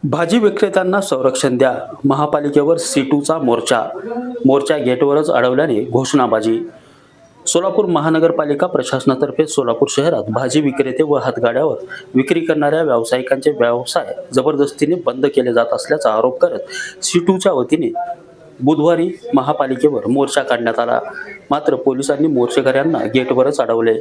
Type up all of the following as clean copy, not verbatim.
भाजी विक्रेत्यांना संरक्षण द्या, महापालिकेवर सीटूचा मोर्चा गेटवरच अडवल्याने घोषणाबाजी. सोलापूर महानगरपालिका प्रशासनातर्फे सोलापूर शहरात भाजी विक्रेते व हातगाड्यावर विक्री करणाऱ्या व्यावसायिकांचे व्यवसाय जबरदस्तीने बंद केले जात असल्याचा आरोप करत सीटूच्या वतीने बुधवारी महापालिकेवर मोर्चा काढण्यात आला. मात्र पोलिसांनी मोर्चेकऱ्यांना गेटवरच अडवले.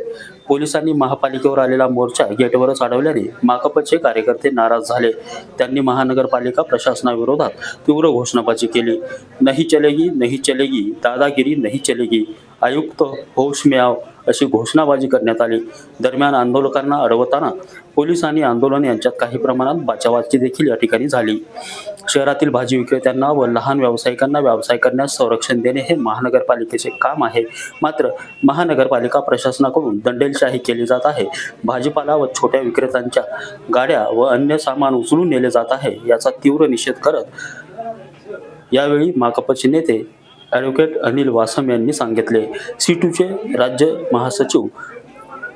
पोलिसांनी महापालिकेवर आलेला मोर्चा गेटवरच अडवल्याने माकपचे कार्यकर्ते नाराज झाले. त्यांनी महानगरपालिका प्रशासनाविरोधात तीव्र घोषणाबाजी केली. नहीं चलेगी, नहीं चलेगी, दादागिरी नहीं चलेगी, आयुक्त होश में आओ अशी घोषणाबाजी करण्यात आली. दरम्यान आंदोलकांना अडवताना पोलीस आणि आंदोलन यांच्यात काही प्रमाणात बाचाबाची देखील या ठिकाणी झाली. शहरातील भाजी विक्रेत्यांना व लहान व्यावसायिकांना व्यवसाय करण्यास संरक्षण देणे हे महानगरपालिकेचे काम आहे. मात्र महानगरपालिका प्रशासनाकडून दंडेलशाही केली जात आहे. भाजीपाला व छोट्या विक्रेत्यांच्या गाड्या व अन्य सामान उचलून नेले जात आहे. याचा तीव्र निषेध करत यावेळी माकपचे नेते ॲडव्होकेट अनिल वासम यांनी सांगितले. सीटूचे राज्य महासचिव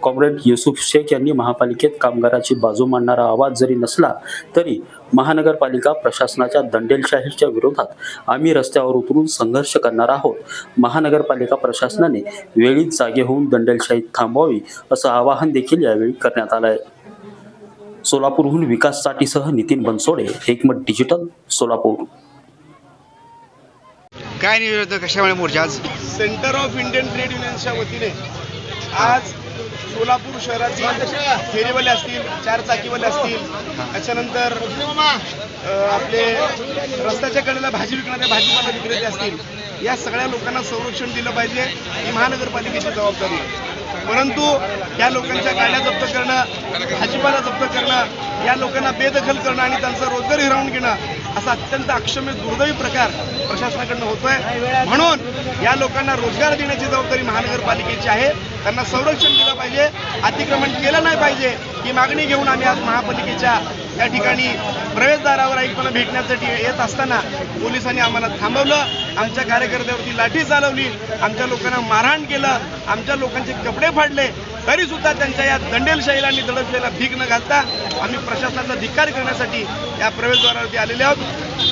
कॉम्रेड युसुफ शेख यांनी महापालिकेत कामगाराची बाजू मांडणारा आवाज जरी नसला तरी महानगरपालिका प्रशासनाच्या दंडेलशाहीच्या विरोधात आम्ही रस्त्यावर उतरून संघर्ष करणार आहोत. महानगरपालिका प्रशासनाने वेळीच जागे होऊन दंडेलशाही थांबवावी असं आवाहन देखील यावेळी करण्यात आलं आहे. सोलापूरहून विकास साठीसह नितीन बनसोडे, एकमत डिजिटल, सोलापूर. काय निवेदन कशामुळे मोर्चा आज? सेंटर ऑफ इंडियन ट्रेड युनियन्सच्या वतीने आज सोलापूर शहरातील फेरीवाले असतील, चारचाकीवाले असतील, त्याच्यानंतर आपले रस्त्याच्या कडेला भाजी विकणारे भाजीपाला विक्रेते असतील, या सगळ्या लोकांना संरक्षण दिलं पाहिजे ही महानगरपालिकेची जबाबदारी आहे. परंतु या लोकांच्या गाड्या जप्त करणं, भाजीपाला जप्त करणं, या लोकांना बेदखल करणं आणि त्यांचा रोजगार हिरावून घेणं असा अत्यंत अक्षम्य दुर्दैवी प्रकार प्रशासनाकडनं होतोय. म्हणून या लोकांना रोजगार देण्याची जबाबदारी महानगरपालिकेची आहे. त्यांना संरक्षण दिलं पाहिजे, अतिक्रमण केलं नाही पाहिजे ही मागणी घेऊन आम्ही आज महापालिकेच्या या ठिकाणी प्रवेशद्वारावर आयुक्तांना भेटण्यासाठी येत असताना पोलिसांनी आम्हाला थांबवलं. आमच्या कार्यकर्त्यावरती लाठी चालवली, आमच्या लोकांना मारहाण केलं, आमच्या लोकांचे कपडे फाडले. तरी सुद्धा त्यांच्या या दंडेलशाहीला आणि दडपलेला भीक न घालता आम्ही प्रशासनाचा धिक्कार करण्यासाठी या प्रवेशद्वारावरती आलेले आहोत.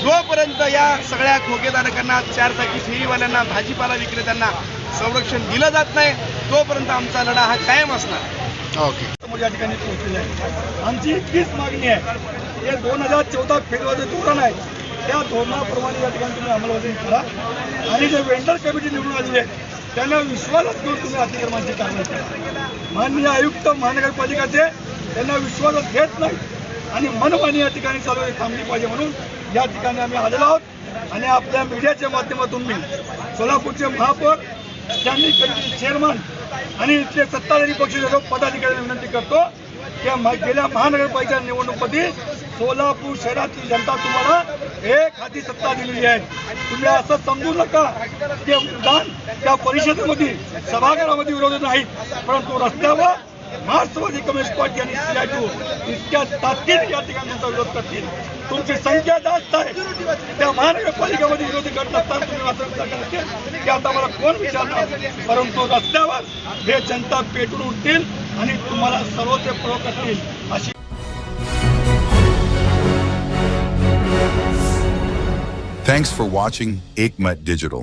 जोपर्यंत या सगळ्या ठोकेदारकांना, चारचाकी फेरीवाल्यांना, भाजीपाला विक्रेत्यांना संरक्षण दिलं जात नाही तोपर्यंत आमचा लढा हा कायम असणार. ओके. या ठिकाणी पोहोचलेले आहे. आमची इतकीच मागणी आहे, हे 2014 फेब्रुवारी धोरण आहे, त्या धोरणाप्रमाणे या ठिकाणी तुम्ही अंमलबजावणी करा आणि जे वेंडर कमिटी निवडून आलेली आहे त्यांना विश्वासात घेऊन तुम्ही अतिक्रमणाची कारवाई करा. माननीय आयुक्त महानगरपालिकाचे त्यांना विश्वासात घेत नाही आणि मनमानी या ठिकाणी चालू थांबली पाहिजे म्हणून या ठिकाणी आम्ही आलेलो आहोत. आणि आपल्या मीडियाच्या माध्यमातून मी सोलापूरचे महापौर, स्टँडिंग कमिटीचे चेअरमन आणि इथले सत्ताधारी पक्षाचे पदाधिकाऱ्यांना विनंती करतो की गेल्या महानगरपालिका निवडणुकीमध्ये सोलापूर शहरातली जनता तुम्हाला एक हाती सत्ता दिलेली आहे. तुम्ही असं समजू नका की मतदान त्या परिषदेमध्ये सभागृहामध्ये विरोध नाही, परंतु रस्त्यावर मार्क्सवादी कम्युनिस्ट पार्टी आणि CITU इतक्या ताकदीने या ठिकाणी तुमचा विरोध करतील. तुमची संख्या जास्त आहे, त्या महानगरपालिकेमध्ये विरोधी गट असताना तुम्ही असं विचार करते की आता मला कोण विचारणार, परंतु रस्त्यावर हे जनता पेटून उठतील आणि तुम्हाला सर्वोच्च प्रयोग करतील अशी. Thanks for watching Ekmat Digital.